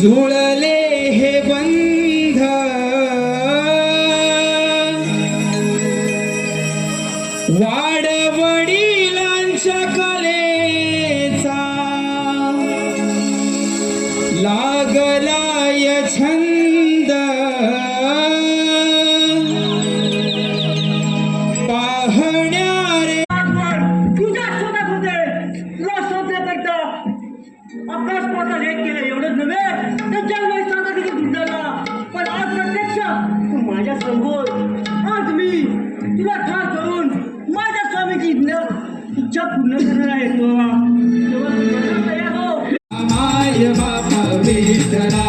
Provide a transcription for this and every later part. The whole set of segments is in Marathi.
जुळले हे बंध वाडवडिलांच्या कलेचा लागलाय छंद पाहण्यारे तुझ्या शोधात होते तुला शोधण्याकरता अभ्यास पोर्टल हे केलं एवढंच नव्हे तर जन्म सांगा देखील ढूंढला पण आज प्रत्यक्ष तू माझ्या समोर आज मी तुला ठार करून माझ्या स्वामीची इच्छा पूर्ण करणार आहे तो तेव्हा तू तयार हो माय बापा विठ्ठला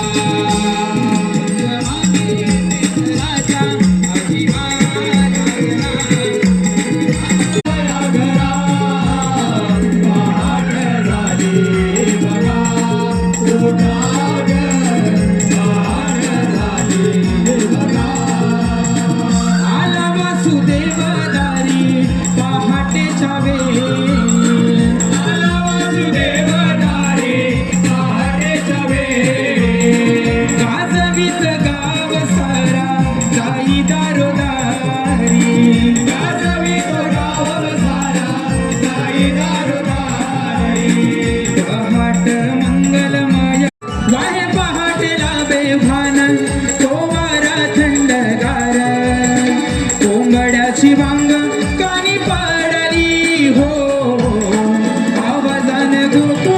वांग कानी पडली हो आवाजान गोतो